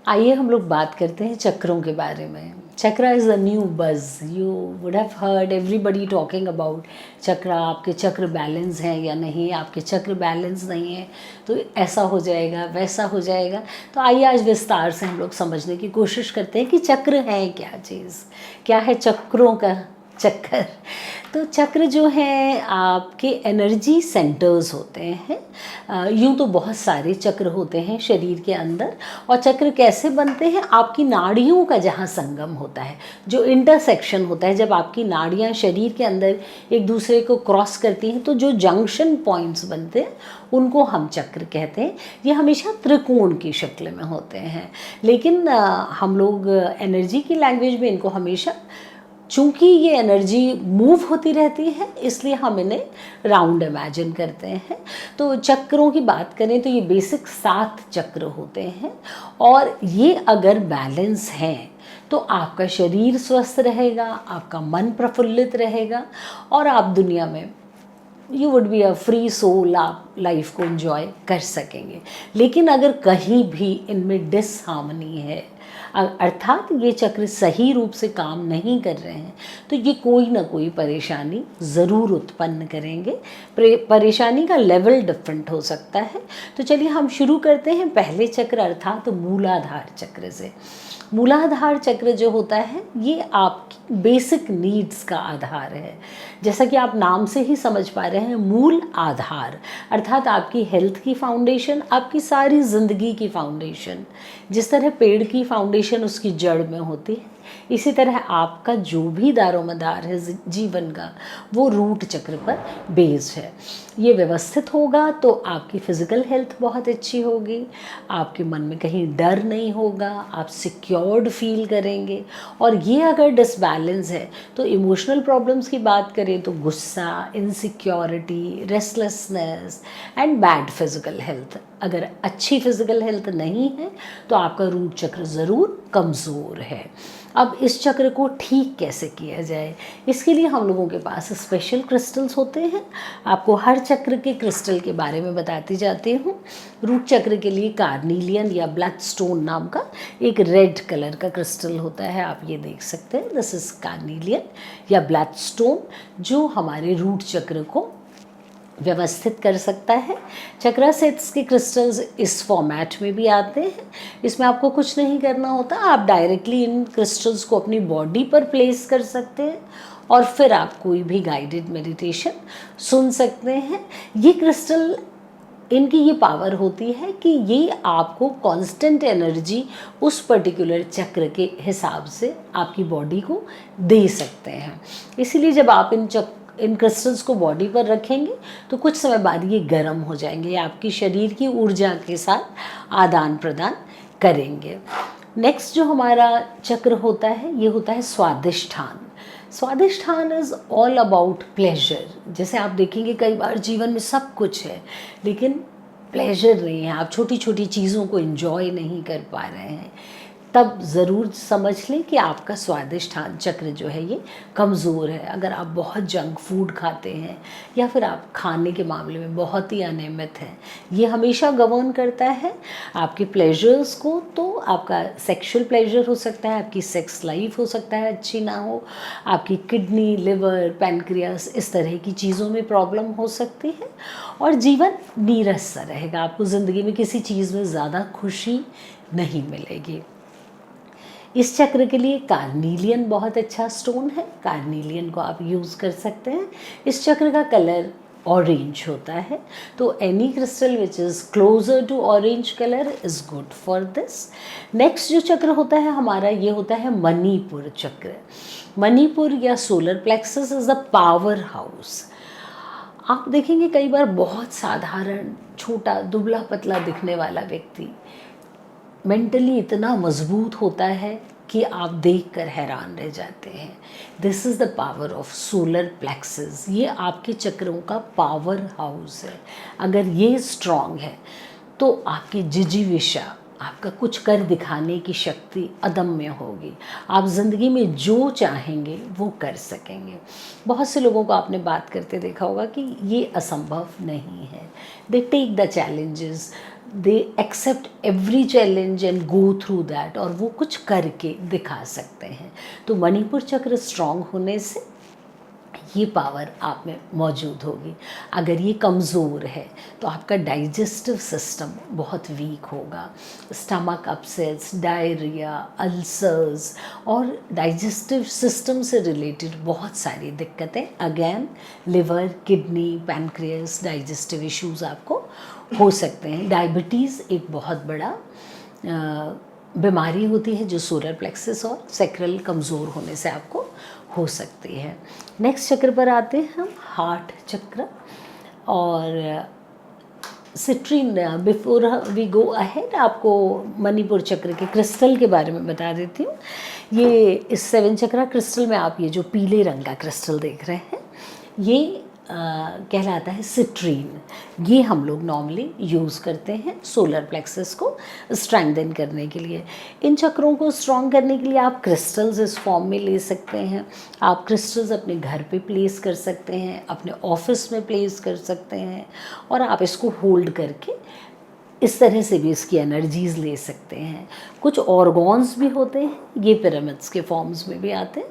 आइए हम लोग बात करते हैं चक्रों के बारे में। Chakra is a new buzz, you would have heard everybody talking about chakra. आपके चक्र बैलेंस हैं या नहीं, आपके चक्र बैलेंस नहीं है तो ऐसा हो जाएगा, वैसा हो जाएगा। तो आइए आज विस्तार से हम लोग समझने की कोशिश करते हैं कि चक्र है क्या चीज़, क्या है चक्रों का चक्कर। तो चक्र जो है आपके एनर्जी सेंटर्स होते हैं। यूँ तो बहुत सारे चक्र होते हैं शरीर के अंदर, और चक्र कैसे बनते हैं, आपकी नाड़ियों का जहाँ संगम होता है, जो इंटरसेक्शन होता है, जब आपकी नाड़ियाँ शरीर के अंदर एक दूसरे को क्रॉस करती हैं तो जो जंक्शन पॉइंट्स बनते हैं उनको हम चक्र कहते हैं। ये हमेशा त्रिकोण की शक्ल में होते हैं, लेकिन हम लोग एनर्जी की लैंग्वेज में इनको हमेशा, चूँकि ये एनर्जी मूव होती रहती है इसलिए हम इन्हें राउंड इमेजिन करते हैं। तो चक्रों की बात करें तो ये बेसिक 7 चक्र होते हैं, और ये अगर बैलेंस हैं तो आपका शरीर स्वस्थ रहेगा, आपका मन प्रफुल्लित रहेगा, और आप दुनिया में you would be a free soul, आप लाइफ को एंजॉय कर सकेंगे। लेकिन अगर कहीं भी इनमें डिसहार्मनी है, अर्थात ये चक्र सही रूप से काम नहीं कर रहे हैं, तो ये कोई ना कोई परेशानी ज़रूर उत्पन्न करेंगे। परेशानी का लेवल डिफरेंट हो सकता है। तो चलिए हम शुरू करते हैं पहले चक्र अर्थात मूलाधार चक्र से। मूलाधार चक्र जो होता है ये आपकी बेसिक नीड्स का आधार है। जैसा कि आप नाम से ही समझ पा रहे हैं, मूल आधार अर्थात आपकी हेल्थ की फाउंडेशन, आपकी सारी ज़िंदगी की फाउंडेशन। जिस तरह पेड़ की फाउंडेशन उसकी जड़ में होती है, इसी तरह आपका जो भी दारोमदार है जीवन का, वो रूट चक्र पर बेस्ड है। ये व्यवस्थित होगा तो आपकी फ़िज़िकल हेल्थ बहुत अच्छी होगी, आपके मन में कहीं डर नहीं होगा, आप सिक्योर्ड फील करेंगे। और ये अगर डिसबैलेंस है तो इमोशनल प्रॉब्लम्स की बात करें तो गुस्सा, insecurity, restlessness and bad physical health. अगर अच्छी फिज़िकल हेल्थ नहीं है तो आपका रूट चक्र ज़रूर कमज़ोर है। अब इस चक्र को ठीक कैसे किया जाए, इसके लिए हम लोगों के पास स्पेशल क्रिस्टल्स होते हैं। आपको हर चक्र के क्रिस्टल के बारे में बताती जाती हूँ। रूट चक्र के लिए कार्नीलियन या ब्लड स्टोन नाम का एक रेड कलर का क्रिस्टल होता है, आप ये देख सकते हैं। दिस इज़ कार्नीलियन या ब्लड स्टोन, जो हमारे रूट चक्र को व्यवस्थित कर सकता है। चक्रा सेट्स के क्रिस्टल्स इस फॉर्मेट में भी आते हैं। इसमें आपको कुछ नहीं करना होता, आप डायरेक्टली इन क्रिस्टल्स को अपनी बॉडी पर प्लेस कर सकते हैं और फिर आप कोई भी गाइडेड मेडिटेशन सुन सकते हैं। ये क्रिस्टल, इनकी ये पावर होती है कि ये आपको कांस्टेंट एनर्जी उस पर्टिकुलर चक्र के हिसाब से आपकी बॉडी को दे सकते हैं। इसीलिए जब आप इन क्रिस्टल्स को बॉडी पर रखेंगे तो कुछ समय बाद ये गर्म हो जाएंगे, आपकी शरीर की ऊर्जा के साथ आदान प्रदान करेंगे। नेक्स्ट जो हमारा चक्र होता है ये होता है स्वादिष्ठान। स्वादिष्ठान इज़ ऑल अबाउट प्लेजर। जैसे आप देखेंगे कई बार जीवन में सब कुछ है लेकिन प्लेजर नहीं है, आप छोटी छोटी चीज़ों को एंजॉय नहीं कर पा रहे हैं, तब ज़रूर समझ लें कि आपका स्वादिष्ठान चक्र जो है ये कमज़ोर है। अगर आप बहुत जंक फूड खाते हैं या फिर आप खाने के मामले में बहुत ही अनियमित हैं, ये हमेशा गवर्न करता है आपके प्लेजर्स को। तो आपका सेक्सुअल प्लेजर हो सकता है, आपकी सेक्स लाइफ हो सकता है अच्छी ना हो, आपकी किडनी, लिवर, पैनक्रियास, इस तरह की चीज़ों में प्रॉब्लम हो सकती है, और जीवन नीरस सा रहेगा। आपको ज़िंदगी में किसी चीज़ में ज़्यादा खुशी नहीं मिलेगी। इस चक्र के लिए कार्नीलियन बहुत अच्छा स्टोन है, कार्नीलियन को आप यूज़ कर सकते हैं। इस चक्र का कलर ऑरेंज होता है, तो any crystal which is closer to orange colour is good for this. Next जो चक्र होता है हमारा, ये होता है मणिपुर चक्र। मणिपुर या solar plexus is the power house. आप देखेंगे कई बार बहुत साधारण, छोटा, दुबला पतला दिखने वाला व्यक्ति मेंटली इतना मजबूत होता है कि आप देखकर हैरान रह जाते हैं। This is the power of solar plexus. ये आपके चक्रों का पावर हाउस है। अगर ये स्ट्रॉन्ग है तो आपकी जिजीविषा, आपका कुछ कर दिखाने की शक्ति अदम्य होगी। आप ज़िंदगी में जो चाहेंगे वो कर सकेंगे। बहुत से लोगों को आपने बात करते देखा होगा कि ये असंभव नहीं है। They take the challenges they accept every challenge and go through that, और वो कुछ करके दिखा सकते हैं। तो मणिपुर चक्र स्ट्रांग होने से ये पावर आप में मौजूद होगी। अगर ये कमज़ोर है तो आपका डाइजेस्टिव सिस्टम बहुत वीक होगा, स्टमक अपसेट्स, डायरिया, अल्सर्स और डाइजेस्टिव सिस्टम से रिलेटेड बहुत सारी दिक्कतें, again liver, kidney, pancreas, digestive issues आपको हो सकते हैं। डायबिटीज़ एक बहुत बड़ा बीमारी होती है जो सोलर प्लेक्सस और सैक्रल कमज़ोर होने से आपको हो सकती है। नेक्स्ट चक्र पर आते हैं हम, हार्ट चक्र। और citrine, before we go ahead आपको मणिपुर चक्र के क्रिस्टल के बारे में बता देती हूँ। ये इस 7 चक्रा क्रिस्टल में आप ये जो पीले रंग का क्रिस्टल देख रहे हैं, ये कहलाता है सिट्रीन। ये हम लोग नॉर्मली यूज़ करते हैं सोलर प्लेक्सस को स्ट्रेंथन करने के लिए। इन चक्रों को स्ट्रॉन्ग करने के लिए आप क्रिस्टल्स इस फॉर्म में ले सकते हैं। आप क्रिस्टल्स अपने घर पे प्लेस कर सकते हैं, अपने ऑफिस में प्लेस कर सकते हैं, और आप इसको होल्ड करके इस तरह से भी इसकी एनर्जीज़ ले सकते हैं। कुछ ऑर्गन्स भी होते हैं, ये पिरामिड्स के फॉर्म्स में भी आते हैं।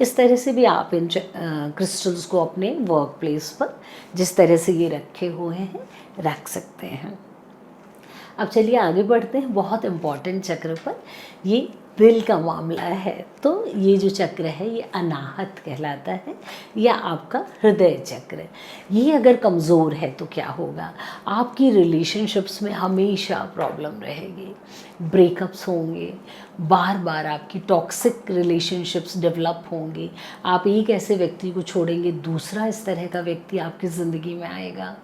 इस तरह से भी आप इन क्रिस्टल्स को अपने वर्क प्लेस पर जिस तरह से ये रखे हुए हैं रख सकते हैं। अब चलिए आगे बढ़ते हैं बहुत इम्पॉर्टेंट चक्र पर। ये दिल का मामला है, तो ये जो चक्र है ये अनाहत कहलाता है, या आपका हृदय चक्र। ये अगर कमज़ोर है तो क्या होगा, आपकी रिलेशनशिप्स में हमेशा प्रॉब्लम रहेगी, ब्रेकअप्स होंगे, बार बार आपकी टॉक्सिक रिलेशनशिप्स डेवलप होंगी। आप एक ऐसे व्यक्ति को छोड़ेंगे, दूसरा इस तरह का व्यक्ति आपकी ज़िंदगी में आएगा।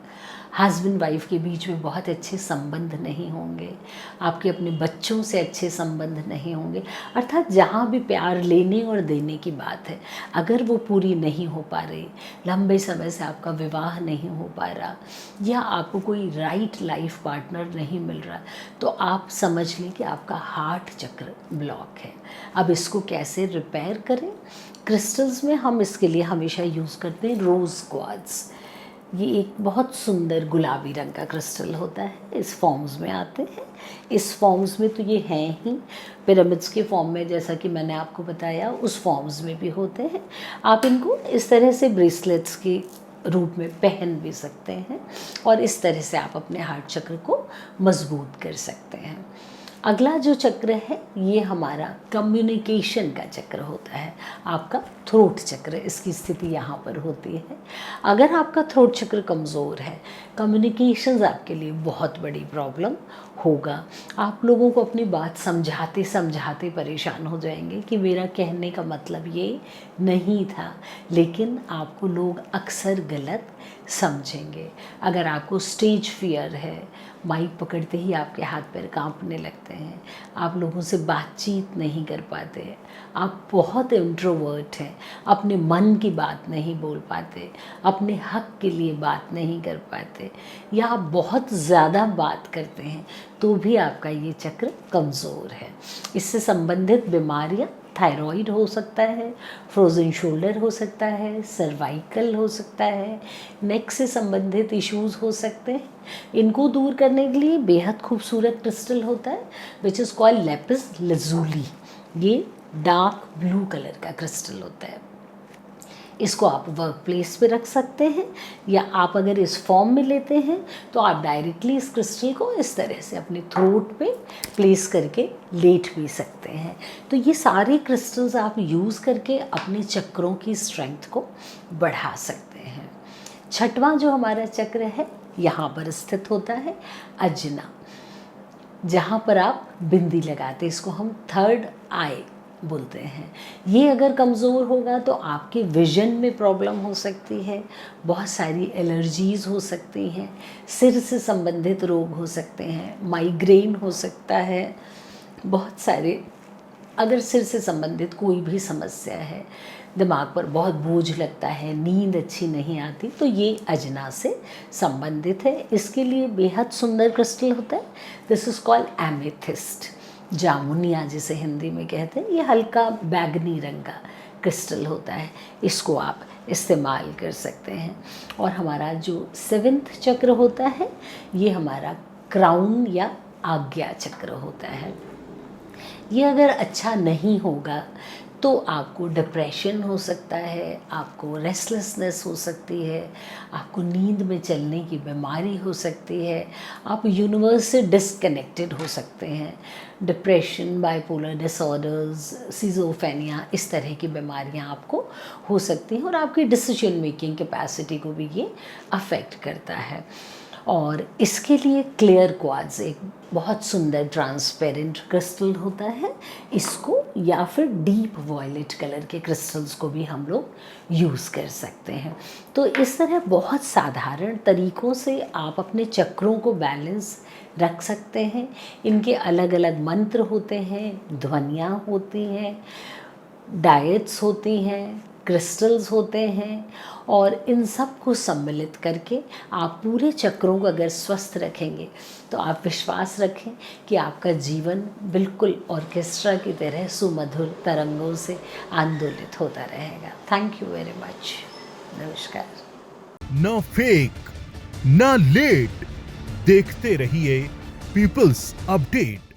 हस्बैंड वाइफ के बीच में बहुत अच्छे संबंध नहीं होंगे, आपके अपने बच्चों से अच्छे संबंध नहीं होंगे। अर्थात जहाँ भी प्यार लेने और देने की बात है, अगर वो पूरी नहीं हो पा रही, लंबे समय से आपका विवाह नहीं हो पा रहा, या आपको कोई राइट लाइफ पार्टनर नहीं मिल रहा, तो आप समझ लें कि आपका हार्ट चक्र ब्लॉक है। अब इसको कैसे रिपेयर करें? क्रिस्टल्स में हम इसके लिए हमेशा यूज़ करते हैं रोज़ क्वार्ट्ज। ये एक बहुत सुंदर गुलाबी रंग का क्रिस्टल होता है, इस फॉर्म्स में आते हैं। इस फॉर्म्स में तो ये हैं ही, पिरामिड्स के फॉर्म में जैसा कि मैंने आपको बताया उस फॉर्म्स में भी होते हैं। आप इनको इस तरह से ब्रेसलेट्स के रूप में पहन भी सकते हैं, और इस तरह से आप अपने हार्ट चक्र को मजबूत कर सकते हैं। अगला जो चक्र है ये हमारा कम्युनिकेशन का चक्र होता है, आपका थ्रोट चक्र। इसकी स्थिति यहाँ पर होती है। अगर आपका थ्रोट चक्र कमज़ोर है, कम्युनिकेशंस आपके लिए बहुत बड़ी प्रॉब्लम होगा। आप लोगों को अपनी बात समझाते समझाते परेशान हो जाएंगे कि मेरा कहने का मतलब ये नहीं था, लेकिन आपको लोग अक्सर गलत समझेंगे। अगर आपको स्टेज फियर है, माइक पकड़ते ही आपके हाथ पैर कांपने लगते हैं, आप लोगों से बातचीत नहीं कर पाते, आप बहुत इंट्रोवर्ट हैं, अपने मन की बात नहीं बोल पाते, अपने हक के लिए बात नहीं कर पाते, या आप बहुत ज़्यादा बात करते हैं, तो भी आपका ये चक्र कमज़ोर है। इससे संबंधित बीमारियां थायराइड हो सकता है, फ्रोज़न शोल्डर हो सकता है, सर्वाइकल हो सकता है, नेक से संबंधित इश्यूज़ हो सकते हैं। इनको दूर करने के लिए बेहद खूबसूरत क्रिस्टल होता है which is called lapis lazuli. ये डार्क ब्लू कलर का क्रिस्टल होता है। इसको आप वर्क प्लेस पे रख सकते हैं, या आप अगर इस फॉर्म में लेते हैं तो आप डायरेक्टली इस क्रिस्टल को इस तरह से अपने थ्रोट पे प्लेस करके लेट भी सकते हैं। तो ये सारे क्रिस्टल्स आप यूज़ करके अपने चक्रों की स्ट्रेंथ को बढ़ा सकते हैं। छठवां जो हमारा चक्र है यहाँ पर स्थित होता है अजना, जहाँ पर आप बिंदी लगाते, इसको हम थर्ड आई बोलते हैं। ये अगर कमज़ोर होगा तो आपके विज़न में प्रॉब्लम हो सकती है, बहुत सारी एलर्जीज़ हो सकती हैं, सिर से संबंधित रोग हो सकते हैं, माइग्रेन हो सकता है, बहुत सारे, अगर सिर से संबंधित कोई भी समस्या है, दिमाग पर बहुत बोझ लगता है, नींद अच्छी नहीं आती, तो ये अजना से संबंधित है। इसके लिए बेहद सुंदर क्रिस्टल होता है, this is called amethyst, Jamuniya जिसे हिंदी में कहते हैं। ये हल्का बैगनी रंग का क्रिस्टल होता है, इसको आप इस्तेमाल कर सकते हैं। और हमारा जो 7वां चक्र होता है ये हमारा क्राउन या आज्ञा चक्र होता है। ये अगर अच्छा नहीं होगा तो आपको डिप्रेशन हो सकता है, आपको रेस्टलेसनेस हो सकती है, आपको नींद में चलने की बीमारी हो सकती है, आप यूनिवर्स से डिस्कनेक्टेड हो सकते हैं। डिप्रेशन, बाइपोलर डिसऑर्डर्स, सिज़ोफ्रेनिया, इस तरह की बीमारियां आपको हो सकती हैं और आपकी डिसीजन मेकिंग कैपेसिटी को भी ये अफेक्ट करता है। और इसके लिए क्लियर क्वार्ट्ज एक बहुत सुंदर ट्रांसपेरेंट क्रिस्टल होता है, इसको या फिर डीप वॉयलेट कलर के क्रिस्टल्स को भी हम लोग यूज़ कर सकते हैं। तो इस तरह बहुत साधारण तरीक़ों से आप अपने चक्रों को बैलेंस रख सकते हैं। इनके अलग अलग मंत्र होते हैं, ध्वनियाँ होती हैं, डाइट्स होती हैं, क्रिस्टल्स होते हैं और इन सब को सम्मिलित करके आप पूरे चक्रों को अगर स्वस्थ रखेंगे तो आप विश्वास रखें कि आपका जीवन बिल्कुल ऑर्केस्ट्रा की तरह सुमधुर तरंगों से आंदोलित होता रहेगा। Thank you very much. नमस्कार। न फेक न लेट, देखते रहिए पीपल्स अपडेट।